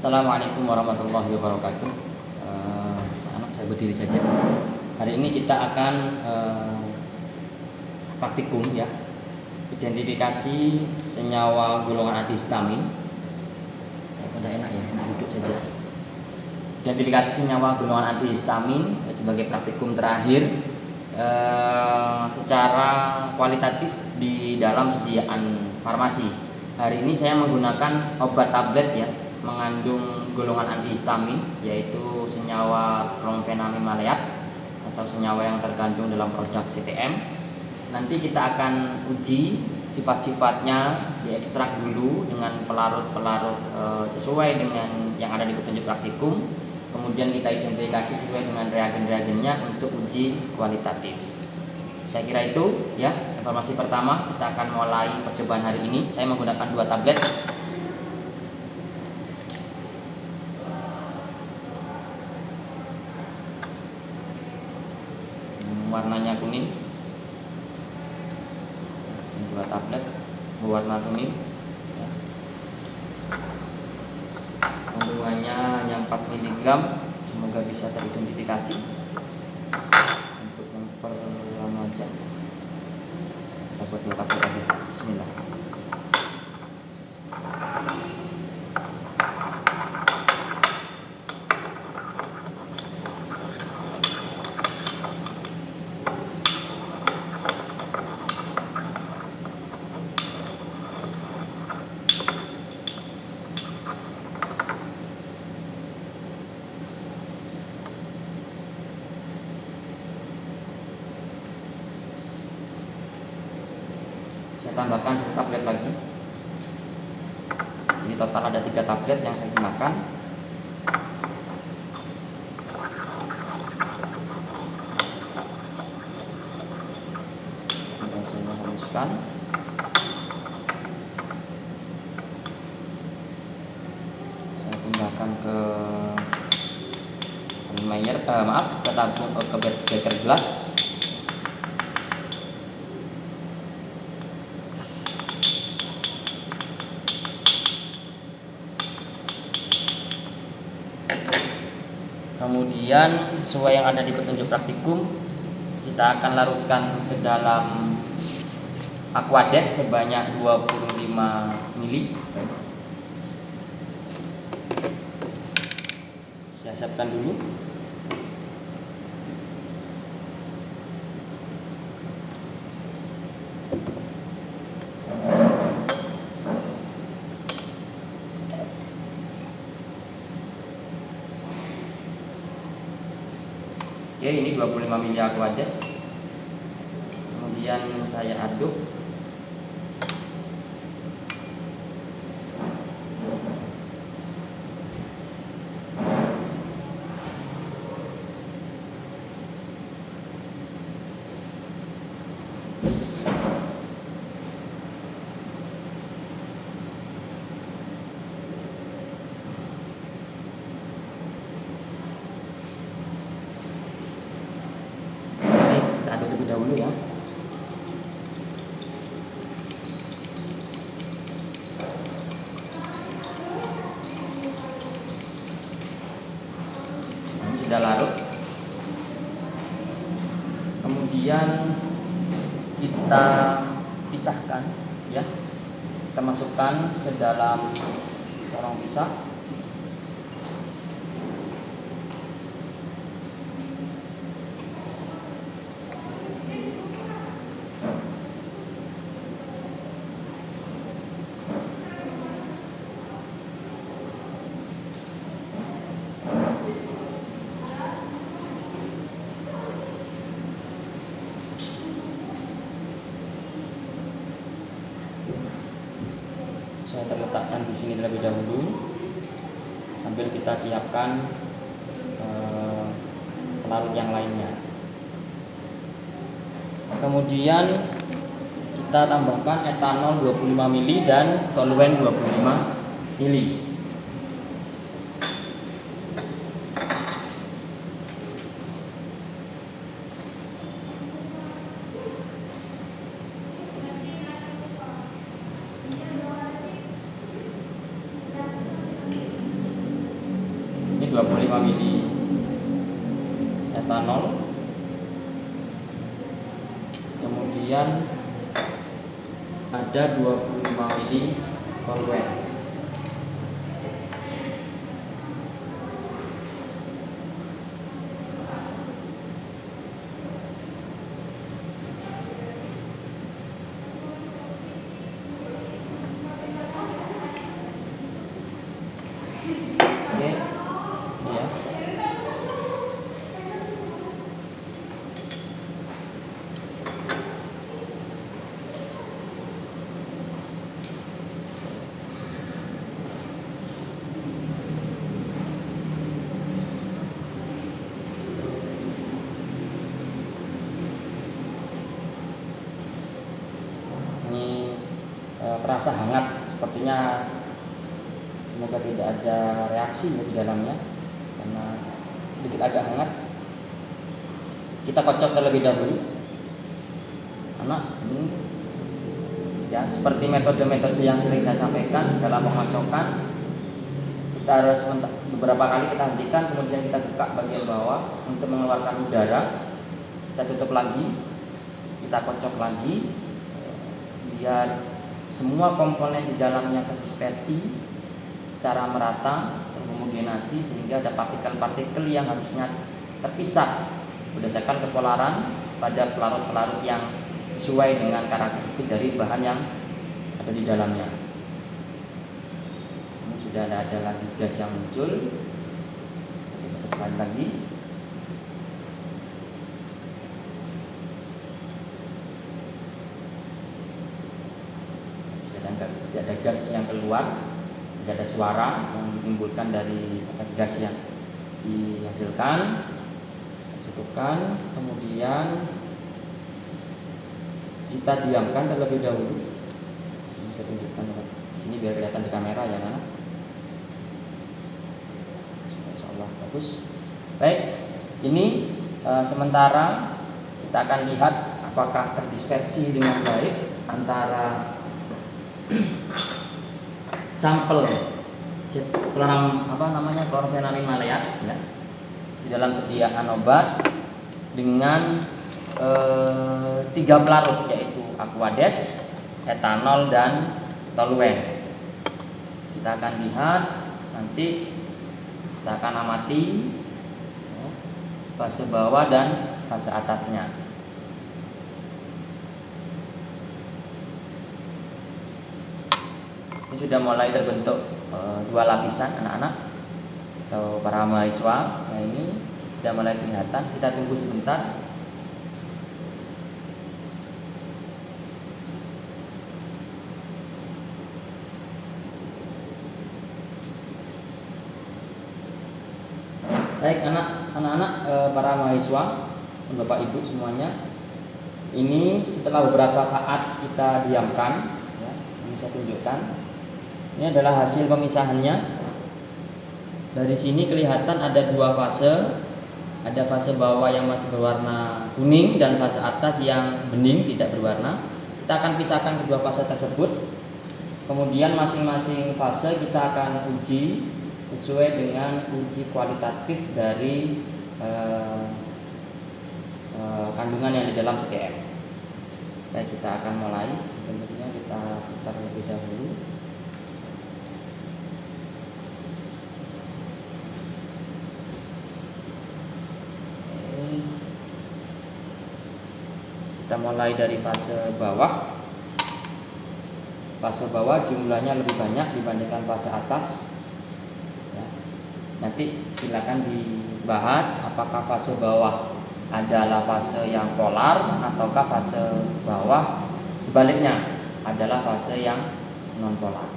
Assalamualaikum warahmatullahi wabarakatuh. Anak saya berdiri saja. Hari ini kita akan praktikum ya, identifikasi senyawa golongan antihistamin. Udah enak ya, enak duduk saja. Identifikasi senyawa golongan antihistamin sebagai praktikum terakhir secara kualitatif di dalam sediaan farmasi. Hari ini saya menggunakan obat tablet ya, mengandung golongan antihistamin, yaitu senyawa chlorpheniramine maleat atau senyawa yang terkandung dalam produk CTM. Nanti kita akan uji sifat-sifatnya, diekstrak dulu dengan pelarut-pelarut sesuai dengan yang ada di petunjuk praktikum. Kemudian kita identifikasi sesuai dengan reagen-reagennya untuk uji kualitatif. Saya kira itu ya, informasi pertama. Kita akan mulai percobaan hari ini. Saya menggunakan 2 tablet. Warnanya kuning. 2 tablet berwarna kuning ya. Kandungannya hanya 4 mg. Semoga bisa teridentifikasi. Untuk memperlama aja, kita buat 2 tablet aja. Bismillah. Saya tambahkan 1 tablet lagi. Ini total ada 3 tablet yang saya gunakan. Sudah saya haluskan. Saya pindahkan ke ke tabung ke beker gelas. Kemudian sesuai yang ada di petunjuk praktikum, kita akan larutkan ke dalam Aquades sebanyak 25 ml. Saya siapkan dulu. Oke, ini 25 ml Aquades. Kemudian saya aduk. Aduk terlebih dahulu ya. Ini sudah larut. Kemudian kita pisahkan ya. Kita masukkan ke dalam corong pisah. Saya terletakkan di sini terlebih dahulu sambil kita siapkan pelarut yang lainnya. Kemudian kita tambahkan etanol 25 ml dan toluen 25 ml. 25 mili etanol, kemudian ada 25 mili toluene. Oke, ya. Ini terasa hangat, sepertinya semoga tidak ada reaksi di dalamnya karena sedikit agak hangat. Kita kocok terlebih dahulu. Ini ya, seperti metode-metode yang sering saya sampaikan dalam pengocokan, kita harus beberapa kali kita hentikan, kemudian kita buka bagian bawah untuk mengeluarkan udara. Kita tutup lagi, kita kocok lagi, biar semua komponen di dalamnya terdispersi secara merata, terhomogenasi, sehingga ada partikel-partikel yang harusnya terpisah berdasarkan kepolaran pada pelarut-pelarut yang sesuai dengan karakteristik dari bahan yang ada di dalamnya. Ini sudah ada lagi gas yang muncul. Kita coba lagi. Tidak ada gas yang keluar, tidak ada suara yang ditimbulkan dari gas yang dihasilkan. Cukupkan, kemudian kita diamkan terlebih dahulu. Ini saya tunjukkan di sini biar kelihatan di kamera ya, Nana. Insya Allah bagus. Baik, ini sementara kita akan lihat apakah terdispersi dengan baik antara sampel klorofenamin maleat ya, di dalam sediaan obat dengan 3 pelarut, yaitu aquades, etanol, dan toluene. Kita akan lihat nanti, kita akan amati fase bawah dan fase atasnya. Ini sudah mulai terbentuk 2 lapisan anak-anak atau para mahasiswa. Nah, ini sudah mulai kelihatan. Kita tunggu sebentar. Baik anak-anak, para mahasiswa, Bapak Ibu semuanya. Ini setelah beberapa saat kita diamkan ya, ini saya tunjukkan. Ini adalah hasil pemisahannya. Dari sini kelihatan ada 2 fase. Ada fase bawah yang masih berwarna kuning dan fase atas yang bening tidak berwarna. Kita akan pisahkan kedua fase tersebut. Kemudian masing-masing fase kita akan uji sesuai dengan uji kualitatif dari kandungan yang di dalam CTM. Baik, kita akan mulai. Sebenarnya kita putar lebih dahulu. Kita mulai dari fase bawah. Fase bawah jumlahnya lebih banyak dibandingkan fase atas ya. Nanti silakan dibahas apakah fase bawah adalah fase yang polar ataukah fase bawah sebaliknya adalah fase yang non polar.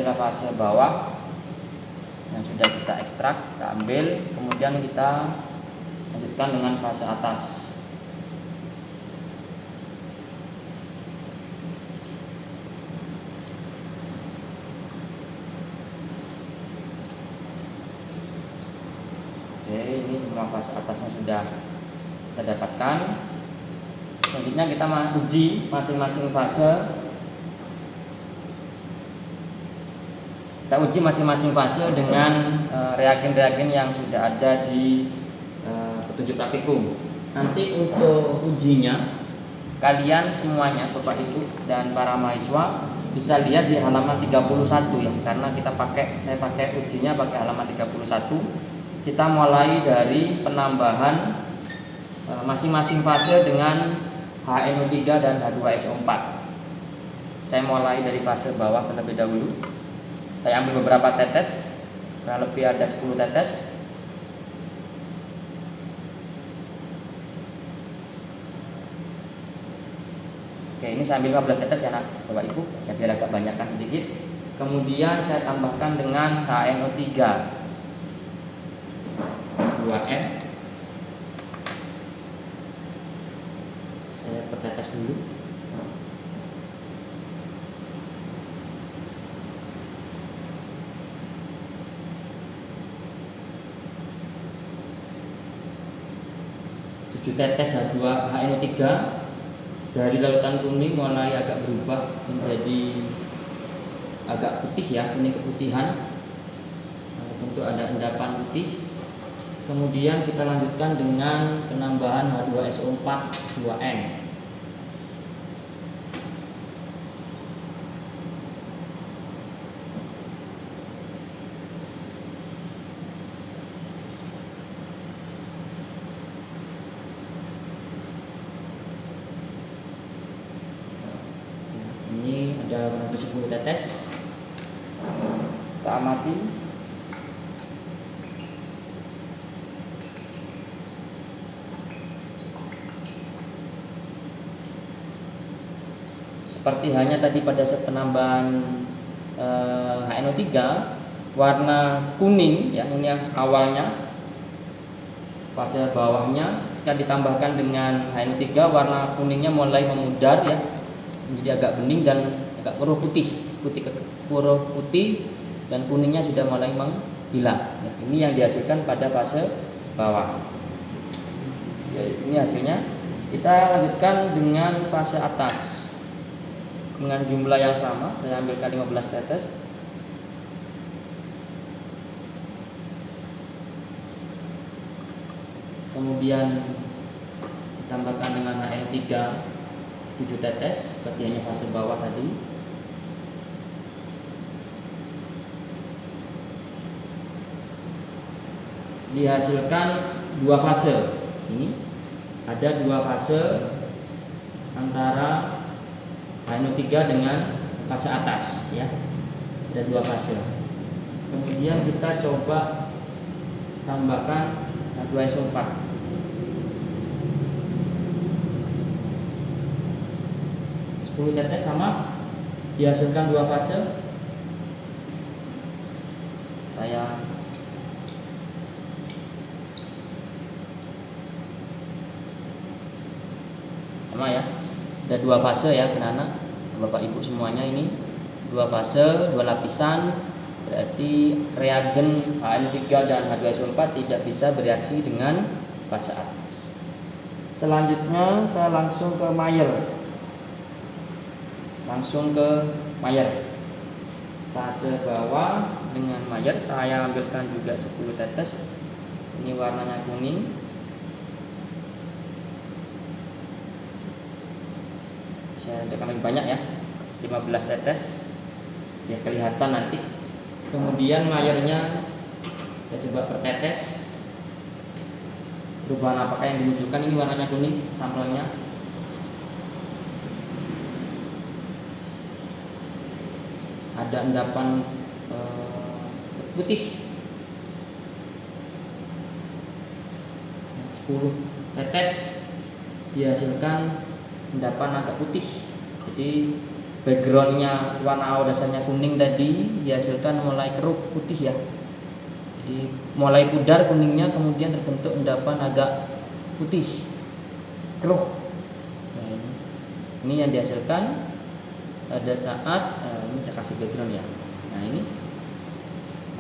adalah fase bawah yang sudah kita ekstrak, kita ambil, kemudian kita lanjutkan dengan fase atas. Oke, ini semua fase atasnya sudah kita dapatkan. Selanjutnya kita uji masing-masing fase. Kita uji masing-masing fase dengan reagen-reagen yang sudah ada di petunjuk praktikum. Nanti untuk ujinya, kalian semuanya, Bapak Ibu dan para mahasiswa bisa lihat di halaman 31 ya, karena saya pakai ujinya pakai halaman 31. Kita mulai dari penambahan masing-masing fase dengan HNO3 dan H2SO4. Saya mulai dari fase bawah terlebih dahulu. Saya ambil beberapa tetes, kurang lebih ada 10 tetes. Oke, ini saya ambil 15 tetes ya Bapak Ibu, ya biar agak banyakkan sedikit. Kemudian saya tambahkan dengan HNO3 2N. Saya pertetes dulu. Tetes HNO3 dari larutan kuning mulai agak berubah menjadi agak putih ya, kuning keputihan, untuk ada endapan putih. Kemudian kita lanjutkan dengan penambahan H2SO4 2N. Ada kurang lebih 10 tetes. Kita amati. Seperti hanya tadi pada penambahan HNO3, warna kuning ya, ini yang awalnya fase bawahnya, kita ditambahkan dengan HNO3, warna kuningnya mulai memudar ya, menjadi agak bening dan agak keruh putih dan kuningnya sudah mulai menghilang. Nah, ini yang dihasilkan pada fase bawah. Ya, ini hasilnya. Kita lanjutkan dengan fase atas dengan jumlah yang sama. Saya ambilkan 15 tetes. Kemudian ditambahkan dengan HN3 7 tetes seperti hanya fase bawah tadi. Dihasilkan 2 fase. Ini ada 2 fase antara HNO3 dengan fase atas ya. Ada 2 fase. Kemudian kita coba tambahkan H2SO4. Tetes sama, dihasilkan 2 fase. Saya sama ya, ada 2 fase ya anak-anak, Bapak Ibu semuanya, ini 2 fase, 2 lapisan. Berarti reagen HN3 dan H2SO4 tidak bisa bereaksi dengan fase atas. Selanjutnya saya langsung ke Mayer. Fase bawah dengan Mayer, saya ambilkan juga 10 tetes. Ini warnanya kuning. Saya ambilkan lebih banyak ya, 15 tetes biar kelihatan nanti. Kemudian Mayernya saya coba pertetes. Perubahan apakah yang dimunculkan? Ini warnanya kuning sampelnya. Ada endapan putih. 10 tetes dihasilkan endapan agak putih. Jadi backgroundnya warna awal dasarnya kuning tadi dihasilkan mulai keruh putih ya. Jadi mulai pudar kuningnya, kemudian terbentuk endapan agak putih keruh. Nah, ini yang dihasilkan pada saat ini saya kasih background ya. Nah ini,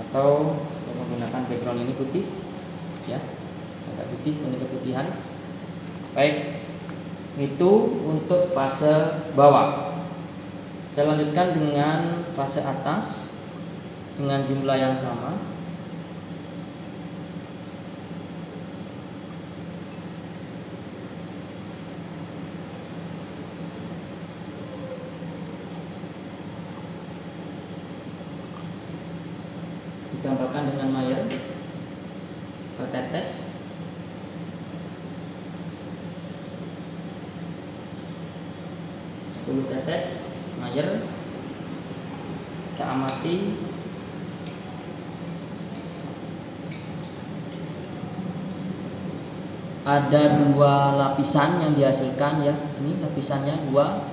atau saya menggunakan background ini putih ya, agak putih, kuning keputihan. Baik, itu untuk fase bawah. Saya lanjutkan dengan fase atas dengan jumlah yang sama. Ditambahkan dengan Mayer per tetes. Tetes Mayer. Kita amati ada dua lapisan yang dihasilkan ya. Ini lapisannya dua,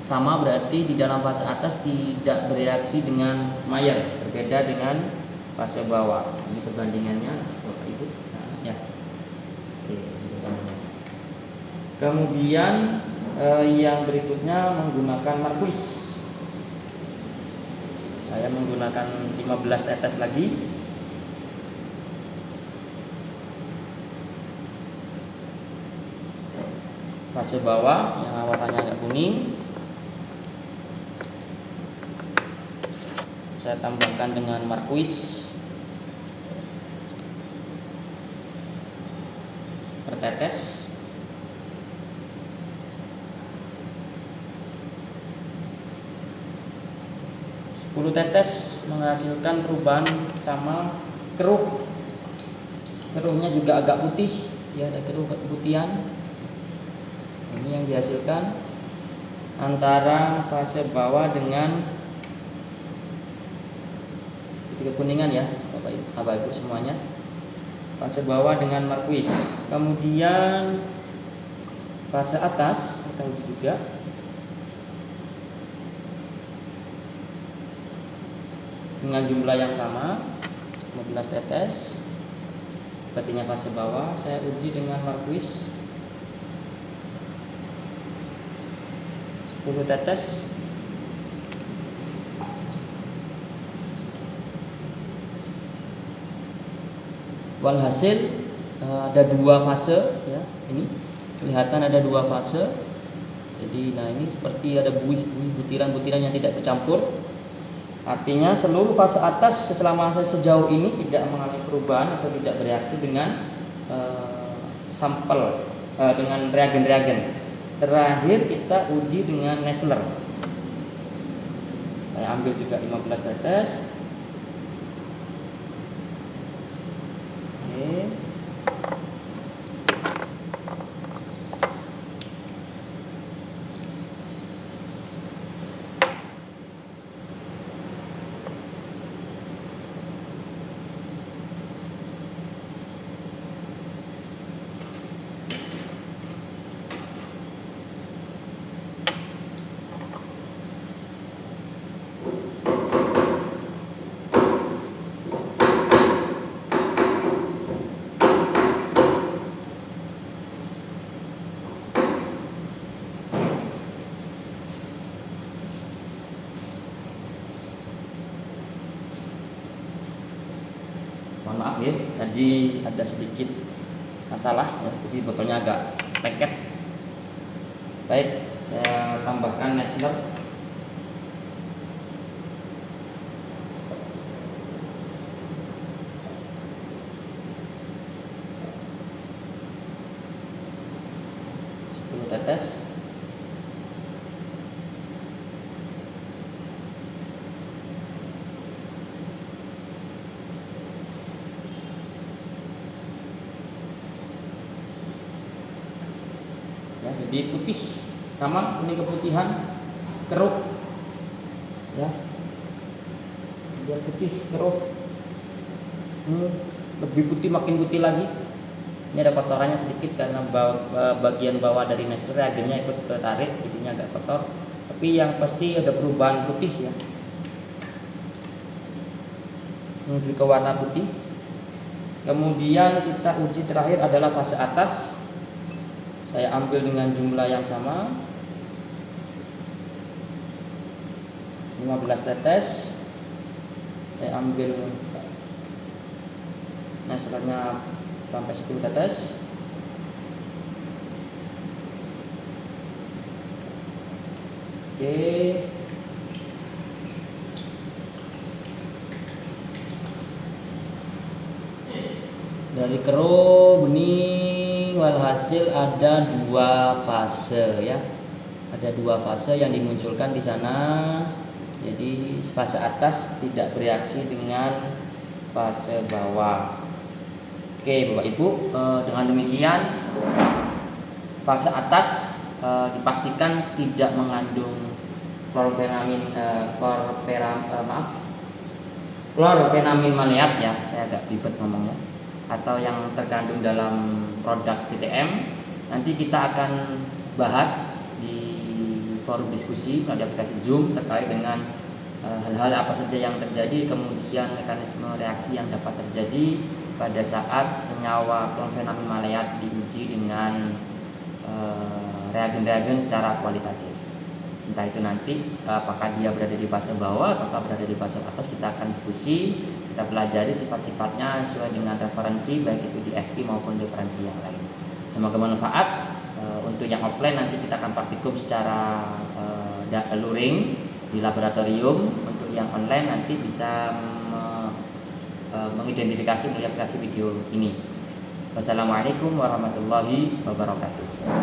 sama berarti di dalam fase atas tidak bereaksi dengan Mayer, berbeda dengan fase bawah. Ini perbandingannya Bapak Ibu. Nah, ya. Oke, kemudian yang berikutnya menggunakan Marquis. Saya menggunakan 15 tetes lagi. Fase bawah yang warnanya agak kuning, saya tambahkan dengan Marquis per tetes. Sepuluh tetes menghasilkan perubahan sama keruh. Keruhnya juga agak putih, ya, ada keruh keputihan. Ini yang dihasilkan antara fase bawah dengan kekuningan ya, Bapak Ibu semuanya. Fase bawah dengan Marquis. Kemudian fase atas kita uji juga. Dengan jumlah yang sama, 15 tetes. Sepertinya fase bawah, saya uji dengan Marquis 10 tetes. Walhasil ada dua fase ya. Ini kelihatan ada dua fase. Jadi nah ini seperti ada butiran-butiran yang tidak tercampur. Artinya seluruh fase atas selama sejauh ini tidak mengalami perubahan atau tidak bereaksi dengan sampel dengan reagen-reagen. Terakhir kita uji dengan Nessler. Saya ambil juga 15 tetes. Oke. Mohon maaf ya, tadi ada sedikit masalah ya, jadi botolnya agak lengket. Baik, saya tambahkan Nessler. Tetes. Ya, jadi putih sama kuning keputihan, keruh ya, biar putih keruh. Lebih putih, makin putih lagi. Ini ada kotorannya sedikit karena bagian bawah dari Nessler reagennya ikut ketarik, jadinya agak kotor. tapi yang pasti ada perubahan putih ya, menuju ke warna putih. Kemudian kita uji terakhir adalah fase atas. Saya ambil dengan jumlah yang sama, 15 tetes. Saya ambil, nah setelahnya sampai 10 tetes. Oke. Dari keruh bening walhasil ada 2 fase ya. Ada 2 fase yang dimunculkan di sana. Jadi fase atas tidak bereaksi dengan fase bawah. Oke, Bapak Ibu, dengan demikian fase atas dipastikan tidak mengandung klorfenamin maleat ya, saya agak ribet ngomongnya, atau yang terkandung dalam produk CTM. Nanti kita akan bahas di forum diskusi pada aplikasi Zoom terkait dengan hal-hal apa saja yang terjadi, kemudian mekanisme reaksi yang dapat terjadi pada saat senyawa klorfenamin maleat diuji dengan reagen-reagen secara kualitatif. Entah itu nanti apakah dia berada di fase bawah atau berada di fase atas, kita akan diskusi, kita pelajari sifat-sifatnya sesuai dengan referensi baik itu di FI maupun referensi yang lain. Semoga bermanfaat. Untuk yang offline nanti kita akan praktikum secara luring di laboratorium. Untuk yang online nanti bisa mengidentifikasi melalui aplikasi video ini. Wassalamualaikum warahmatullahi wabarakatuh.